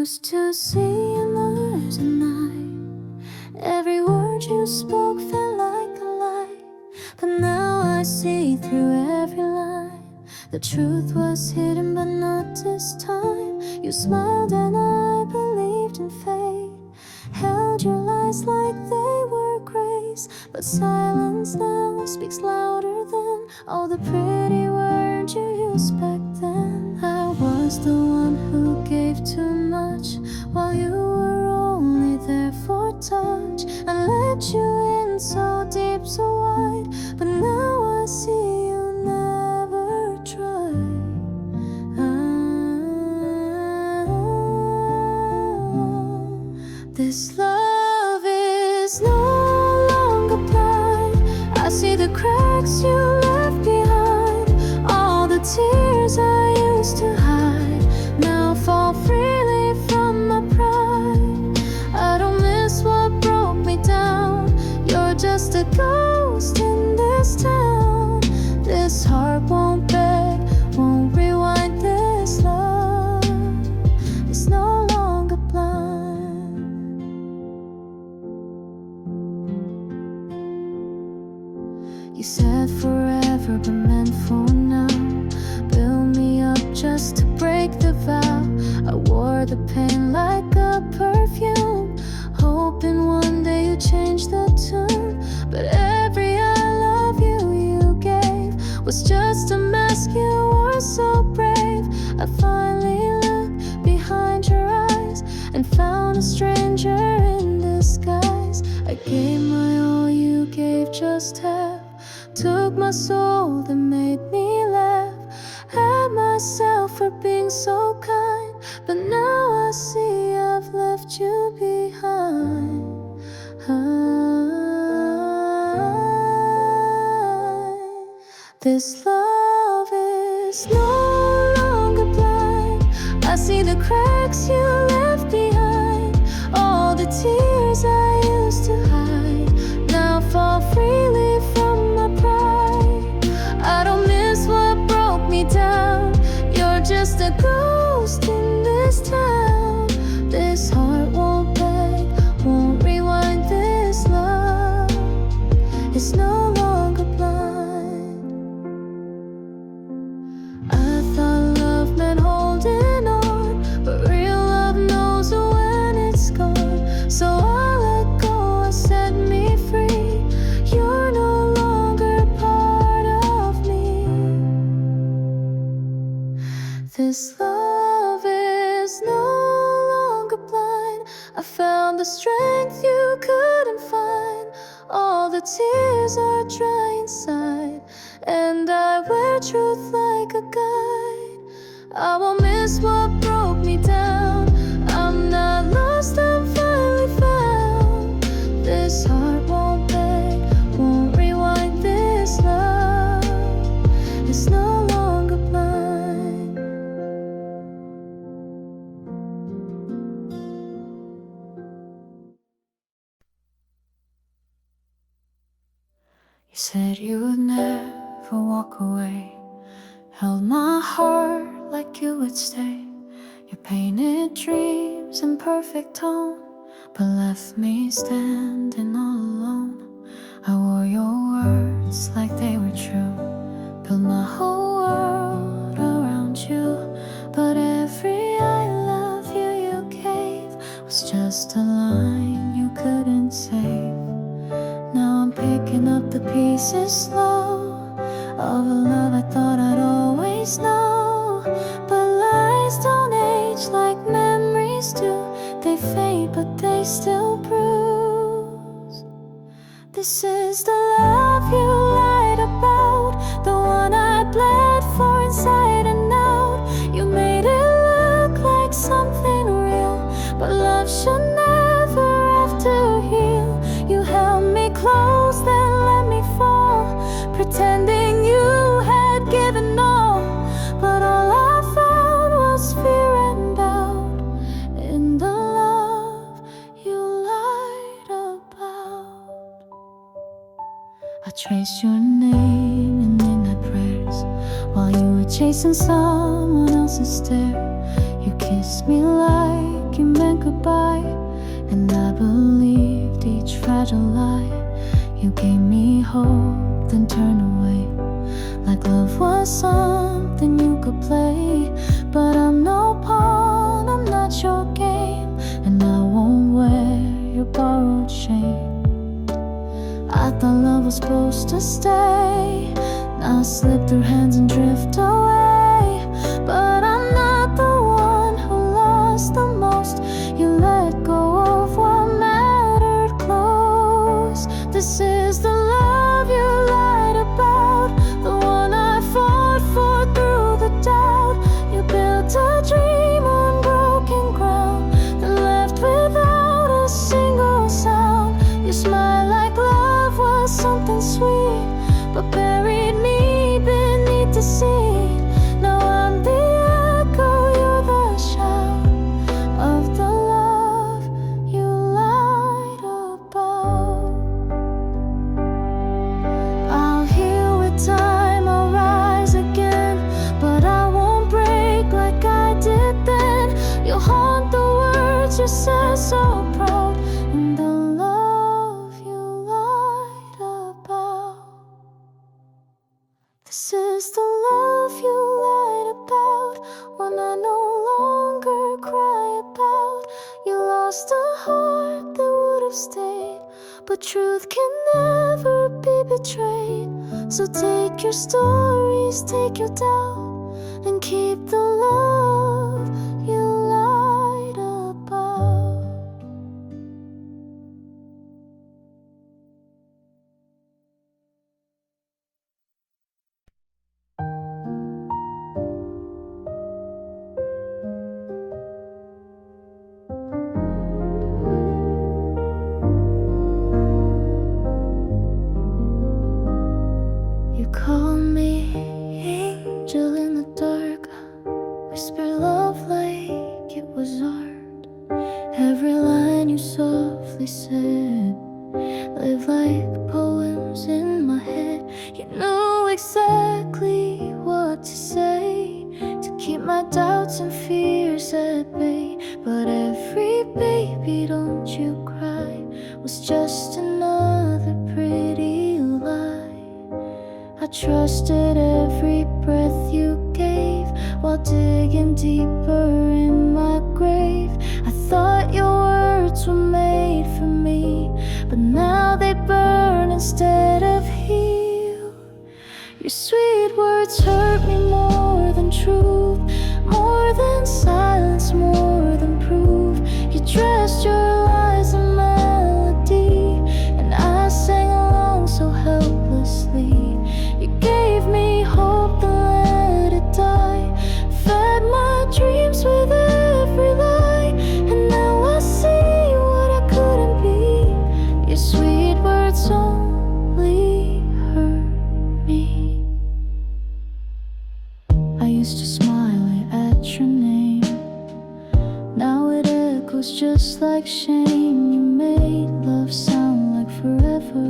used to see in letters at night. Every word you spoke felt like a lie, but now I see through every line. The truth was hidden but not this time. You smiled and I believed in fate, held your lies like they were grace. But silence now speaks louder than all the pretty words you used back then. I was the one who gave too much, while you were only there for touch. I let you in so deep, so wide, but now I see you never tried. This love is no longer blind. I see the cracks you left behind. All the tears I used to hide now fall freely from my pride. I don't miss what broke me down. You're just a ghost in this town. This heart won't beg, won't rewind. This love is no longer blind. You said forever but meant for now. Build me up just to break the vow. I wore the pain like a perfume, hoping one day you'd change the tune. But every I love you gave was just a mask. You were so brave. I finally looked behind your eyes and found a stranger in disguise. I gave my all, you gave just half. Took my soul, that made me laugh at myself for being so kind. But now I see I've left you behind. This love is no longer blind. I see the cracks you left behind. All the tears I used to hide now fall freely from my pride. I don't miss what broke me down. You're just a ghost in this town. This heart won't beg, won't rewind. This love is no longer blind. I thought love meant holding on, but real love knows when it's gone. So I let go, I set me free. You're no longer part of me. This love is no longer blind. I found the strength you couldn't find. All the tears are dry inside, and I wear truth like a guide. I won't miss what broke me down. I'm not lost, I'm finally found. This heart won't beg, won't rewind. This love is no longer blind. You said you would never walk away, held my heart like you would stay. You painted dreams in perfect tone, but left me standing all alone. I wore your words like they were true, built my whole world around you. But every I love you gave was just a line you couldn't save. Now I'm picking up the pieces slow of a love I thought I'd always know. But lies don't age like memories do. They fade but they still bruise. This is the love you lied about, the one I bled for inside and out. You made it look like something real, but love should never have to heal. You held me close, then let me fall, pretending you had given all. But all I found was fear and doubt in the love you lied about. I traced your name in midnight prayers while you were chasing someone else's stare. You kissed me like you meant goodbye, and I believed each fragile lie. You gave me hope, then turned away, like love was something you could play. But I'm no pawn, I'm not your game, and I won't wear your borrowed shame. I thought love was supposed to stay, now I slip through hands and drift away. But I'm not the one who lost the most. You let go of what mattered close. This is the love you lied about, the one I fought for through the doubt. You built a dream on broken ground, then left without a single sound. You smiled like love was something sweet, but buried me beneath the sea. Now I'm the echo, you're the shout of the love you lied about. I'll heal with time, I'll rise again, but I won't break like I did then. You'll haunt the words you said so proud, and the love you lied about. This is the love you lied about, one I no longer cry about. You lost a heart that would have stayed, but truth can never be betrayed. So take your stories, take your doubt, and keep the love you lied about. You call me angel in the dark, whisper love like it was art. Every line you softly said live like poems in my head. You knew exactly what to say to keep my doubts and fears at bay. But every baby don't you cry was just another pretty lie. I trusted every breath you gave while digging deeper in my grave. I thought your words were made for me, but now they burn instead of heal. Your sweet words hurt me more than truth, more than silence, more than proof. You dressed your lies in melody, and I sang along so helplessly. You gave me hope, then let it die, fed my dreams with every lie, and now I see what I couldn't be. Your sweet words only hurt me. I used to smile at your name, now it echoes just like shame. You made love sound like forever,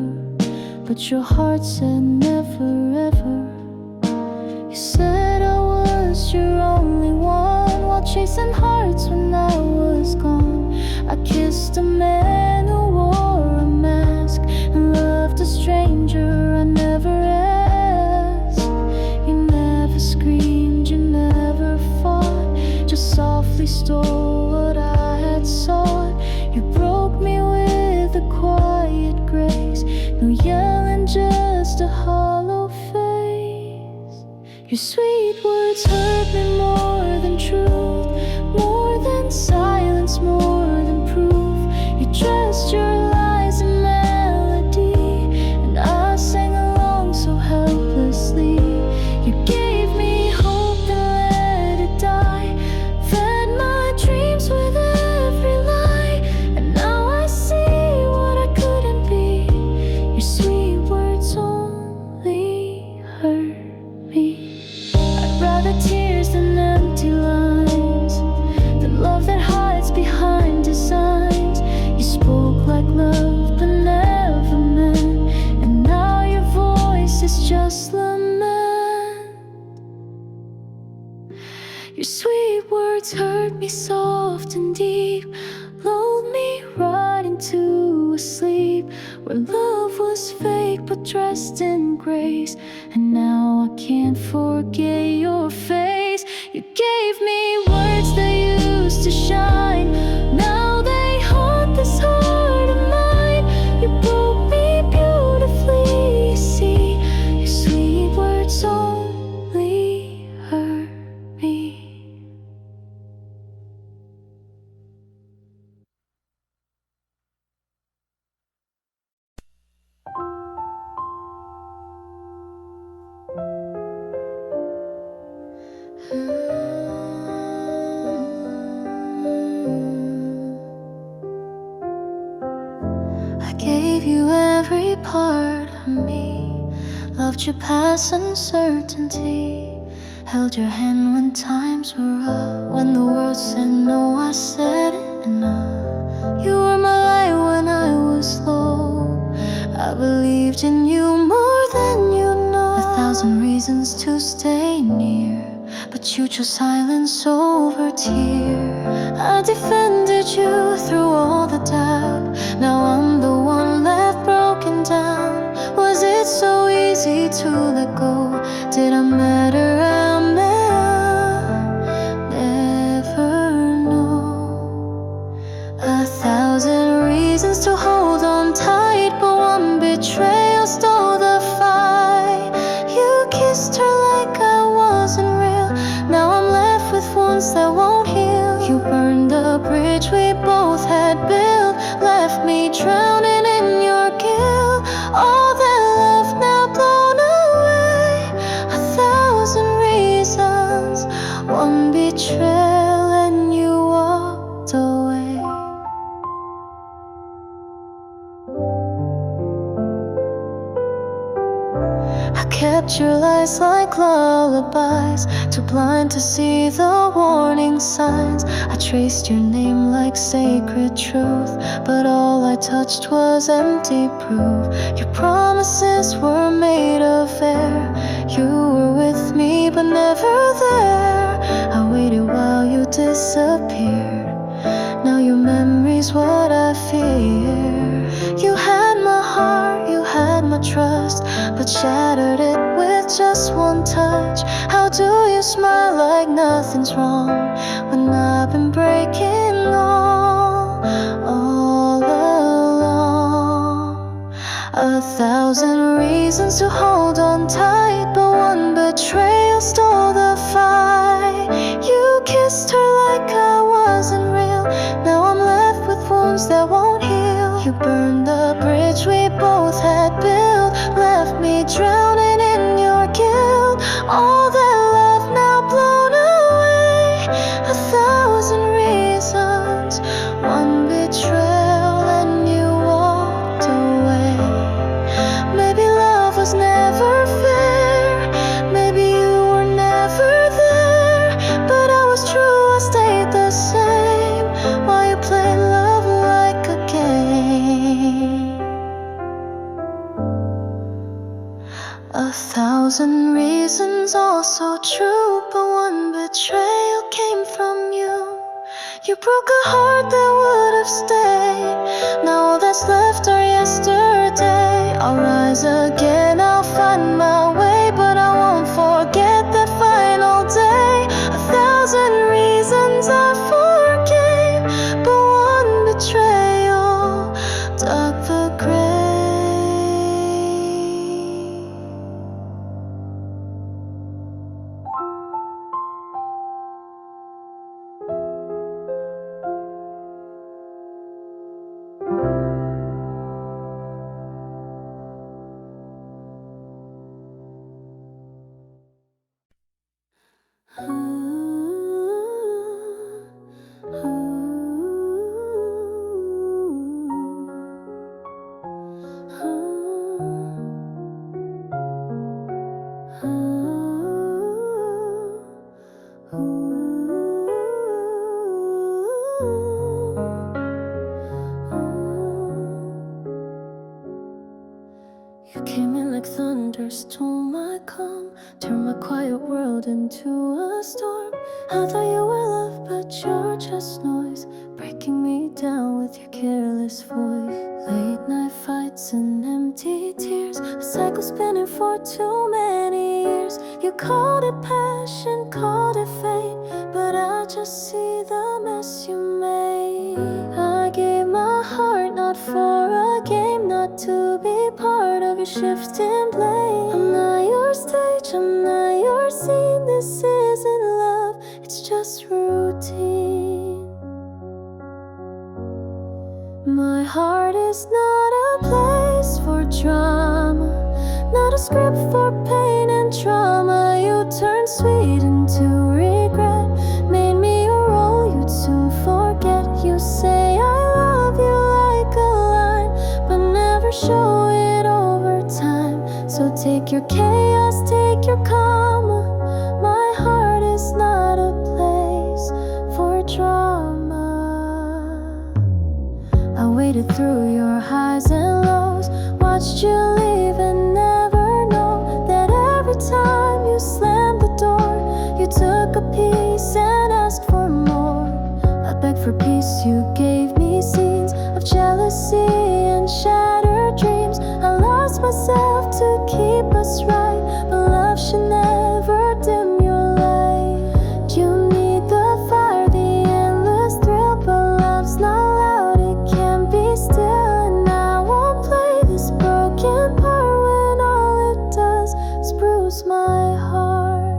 but your heart said never ever. You said I was your only one, while chasing hearts when I was gone. I kissed a man who wore a mask and loved a stranger I never asked. You never screamed, you never fought, just softly stole what I had sought. You broke me with a quiet grace, no yelling, just a hollow face. Your sweet words hurt me more than truth, more than silence, more than proof. You dressed your lies in melody, and I sang along so helplessly. You gave me hope, then let it die, fed my dreams with every lie, and now I see what I couldn't be. Your sweet words only hurt me. I'd rather tears than empty lines, soft and deep, lulled me right into a sleep where love was fake but dressed in grace. And now I can't forget your face. You gave me words that used to shine, now they haunt this heart of mine. You broke me beautifully, you see, your sweet words only hurt me. I gave you every part of me, loved you past uncertainty, held your hand when times were rough. When the world said no, I said enough. You were my light when I was low, I believed in you more than you know. 1,000 reasons to stay near, but you chose silence over tear. I defended you through all the doubt, now I'm the one left broken down. Was it so easy to let go? Did I matter? I'll never know. 1,000 reasons to hold on tight, but one betrayal stole the fight. You kissed her like I wasn't real, now I'm left with wounds that won't heal. You burned the bridge we both had built, left me drowning in your guilt. All that love now blown away. 1,000 reasons, one betrayal and you walked away. I kept your lies like lullabies, too blind to see the warning signs. I traced your name like sacred truth, but all I touched was empty proof. Your promises were made of air, you were with me but never there. I waited while you disappeared, now your memory's what I fear. You had my heart, you had my trust, but shattered it with just one touch. How do you smile like nothing's wrong when I've been breaking all along? 1,000 reasons to hold on tight, but one betrayal stole the fight. You kissed her like I wasn't real, now I'm left with wounds that won't heal. You burned the bridge we both had built, left me drowning in your guilt. All that love now blown away. 1,000 reasons, one betrayal and you walked away. Maybe love was never fair, maybe you were never there, but I was true, I stayed the same, while you played love like a game. 1,000 reasons, all so true, but one betrayal came from you. You broke a heart that would have stayed, now all that's left are yesterday. I'll rise again, I'll find my way, but I won't forget that final day. 1,000 reasons I forgave, but one betrayal dug the grave. You came in like thunder, stole my calm, turned my quiet world into a storm. I thought you were love, but you're just noise. noise, breaking me down with your careless voice. Late night fights and empty tears, a cycle spinning for too many years. You called it passion, called it fate, but I just see the mess you made. I gave my heart not for a game, not to be part of your shifting blame. I'm not your stage, I'm not your scene. This isn't love, it's just routine. My heart is not a place for drama, not a script for pain and trauma. You turned sweet into regret, made me a role you'd soon forget. You say I love you like a line, but never show it over time. So take your chaos, take your karma. My heart is not a place for drama. I waited through your highs and lows, watched you leave and never know that every time you slammed the door, you took a piece and asked for more. I begged for peace, you gave me scenes of jealousy and shattered dreams. I lost myself to keep us right, but love should never dim your light. You need the fire, the endless thrill, but love's not loud, it can't be still. And I won't play this broken part when all it does is bruise my heart.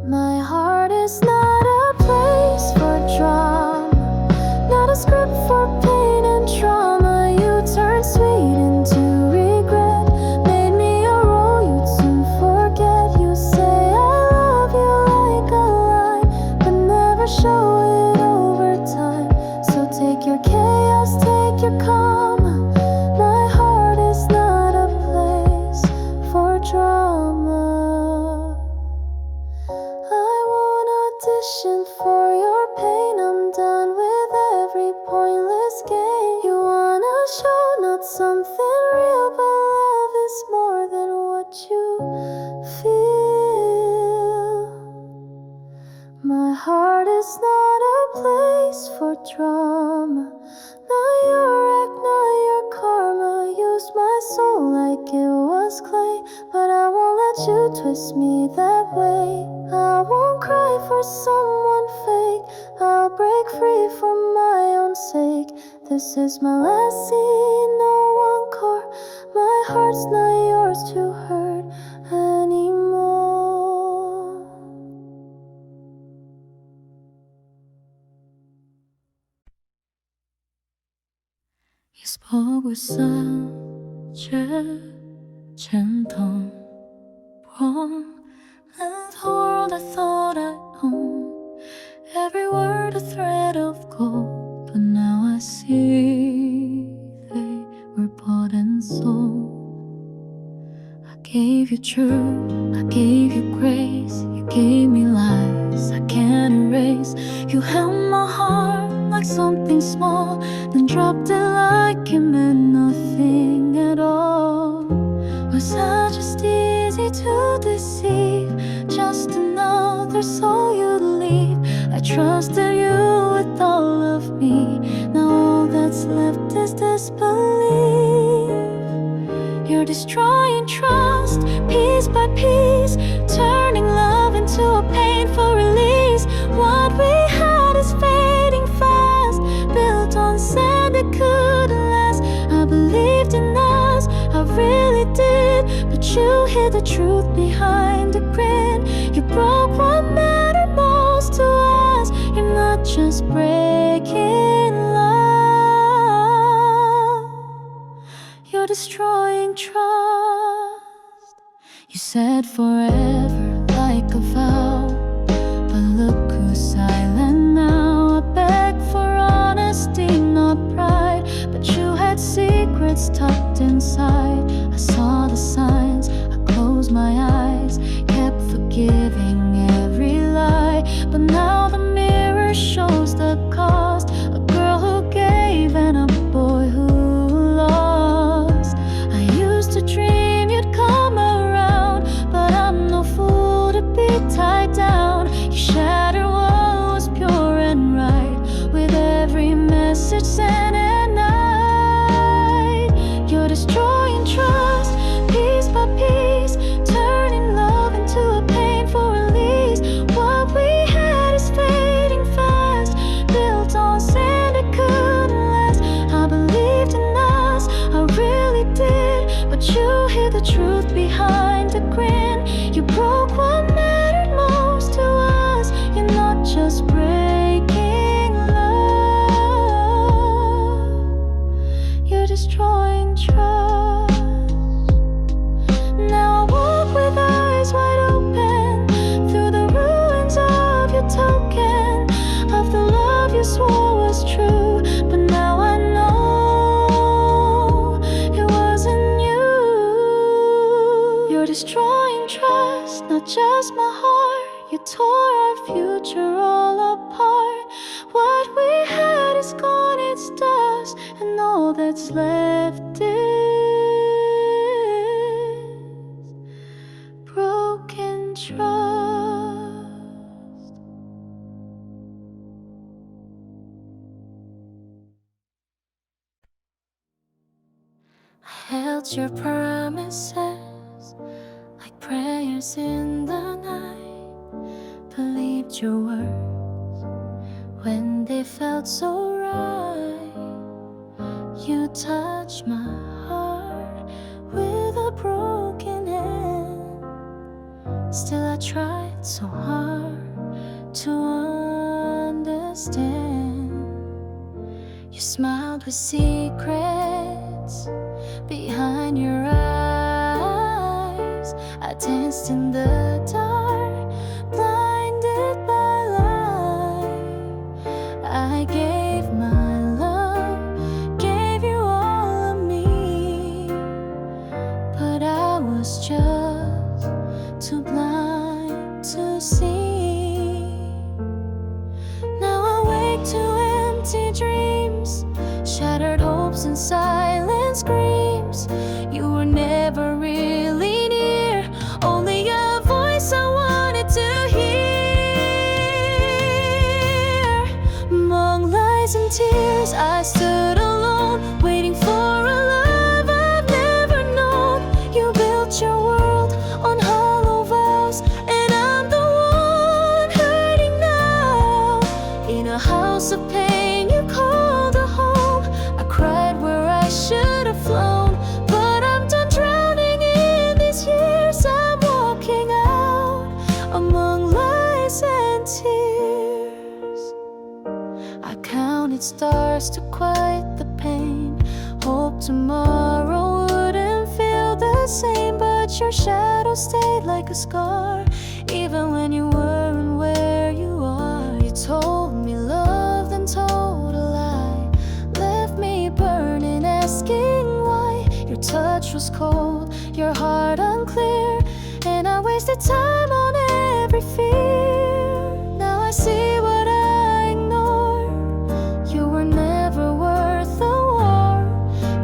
My heart is not a place for drama, not a script for pain and trauma. You turned sweet into regret, made me a role you'd soon forget. You say I love you like a line, but never show it over time. So take your chaos, take your karma. My heart is not a place for drama. I won't audition for your pain, I'm done with every pointless game. You wanna show not something real, but love is more than what you feel. My heart is not a place for drama, not your act, not your karma. Used my soul like it was clay, but I won't let you twist me that way. I won't cry for someone fake, I'll break free for my own sake. This is my last scene, no encore. My heart's not yours to hurt anymore. You spoke with such a gentle warmth and told I thought I owned every word a thread of gold, but now I see they were bought and sold. I gave you truth, I gave you grace, you gave me lies I can't erase. You held my heart like something small, then dropped it like it meant nothing at all. Was I just easy to deceive, just another soul you'd leave? I trusted you with all of me, now all that's left is disbelief. You're destroying trust, piece by piece, turning love into a painful release. What we had is fading fast, built on sand that couldn't last. I believed in us, I really did, but you hid the truth behind a grin. You broke what mattered most to us. You're not just breaking love, you're destroying trust. You said forever like a vow, but look who's silent now. I begged for honesty, not pride, but you had secrets tucked inside. I saw the signs, I closed my eyes, kept forgiving every lie, but now the mirror shows the cost. A girl who gave and a boy who lost. I used to dream you'd come around, but I'm no fool to be tied that's left is broken trust. I held your promises like prayers in the night, believed your words when they felt so right. You touched my heart with a broken hand. Still I tried so hard to understand. You smiled with secrets behind your eyes. I danced in the dark, blinded by light. I gave my love, gave you all of me, but I was just too blind to see. Now I wake to empty dreams, shattered hopes and silent screams. You were never really near, only a voice I wanted to hear. Among lies and tears, I stood alone, waiting for a love I've never known. You built your world on hollow vows, and I'm the one hurting now. In a house of pain you called a home, I cried where I should have flown. But I'm done drowning in these years. I'm walking out among lies and tears. I counted stars to quiet the pain, hoped tomorrow wouldn't feel the same. But your shadow stayed like a scar, even when you weren't where you are. You told me love, then told a lie, left me burning, asking why. Your touch was cold, your heart unclear, and I wasted time on every fear. Now I see what I ignored. You were never worth the war.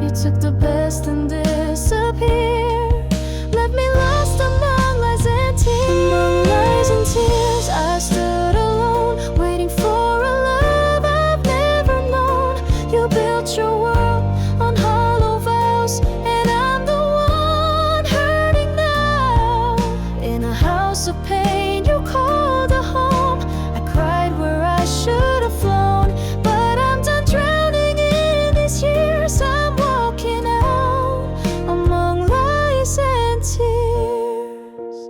You took the best and disappeared, left me lost among lies and tears. Among lies and tears, I stood alone, waiting for a love I've never known. You built your world on hollow vows, and I'm the one hurting now. In a house of pain you called a home, I cried where I should have flown. But I'm done drowning in these years. I'm walking out among lies and tears.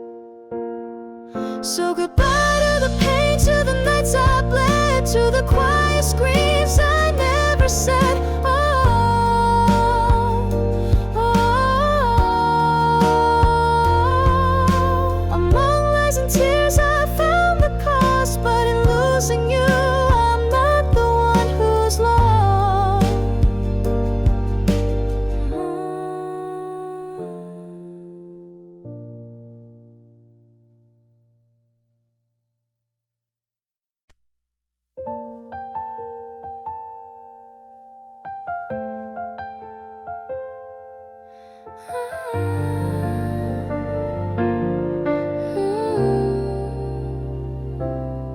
So goodbye to the pain, to the nights I bled, to the quiet screams I never said. Oh, among lies and tears I found the cost, but in losing you I'm not the one who's lost.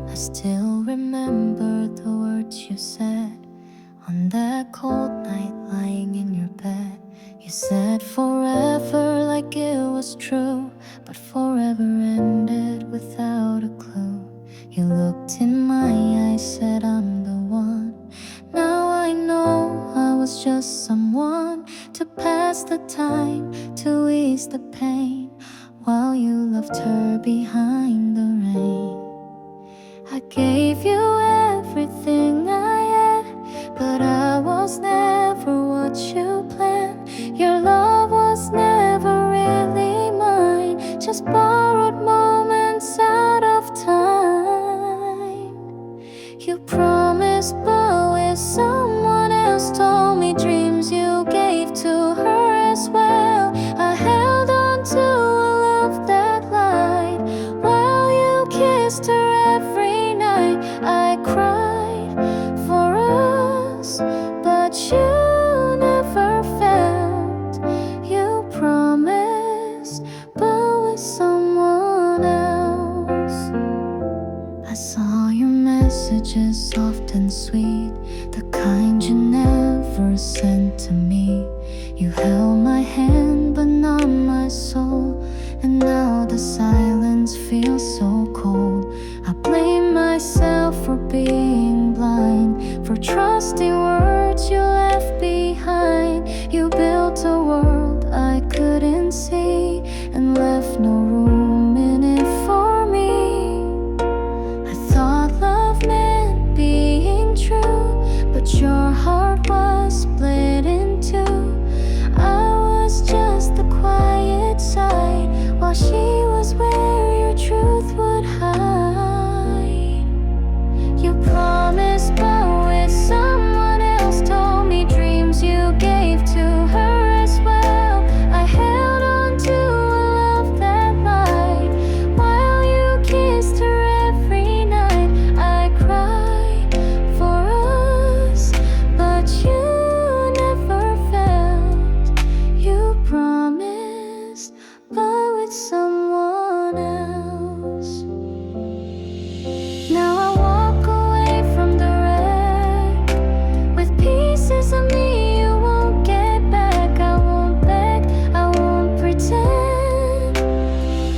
I still remember the words you said on that cold night lying in your bed. You said forever like it was true, but forever ended without a clue. You looked in my eyes, said I'm the one. Now I know I was just someone to pass the time, to ease the pain, while you loved her behind the rain. I gave you everything I had, but I was never what you planned. Your love was never really mine, just borrowed moments out of time. You promised, but with someone else, told me dreams you gave to her as well. I held on to a love that lied while you kissed her every night. I cried for us, but you never your messages soft and sweet, the kind you never sent to me. You held my hand but not my soul, and now the silence feels so cold. I blame myself for being blind, for trusting words you left behind. You built a world I couldn't see and left no room in it for me. I thought love meant being true, but your heart was split in two. I was just the quiet side, while she was where your truth would hide. You promised, but with someone else, told me dreams you gave to her as well. I held on to a love that lied, while you kissed her every night. I cried for us, but you never felt. You promised, but with someone else. Now I walk away from the wreck with pieces of me you won't get back. I won't beg, I won't pretend.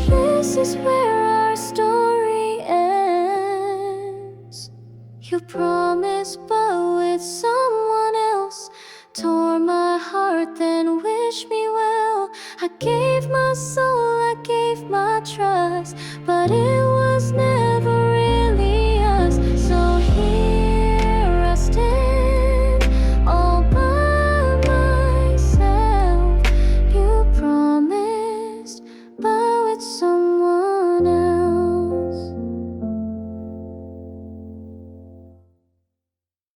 This is where our story ends. You promised, but with someone else, tore my heart, then wished me well. I gave my soul, I gave my trust, but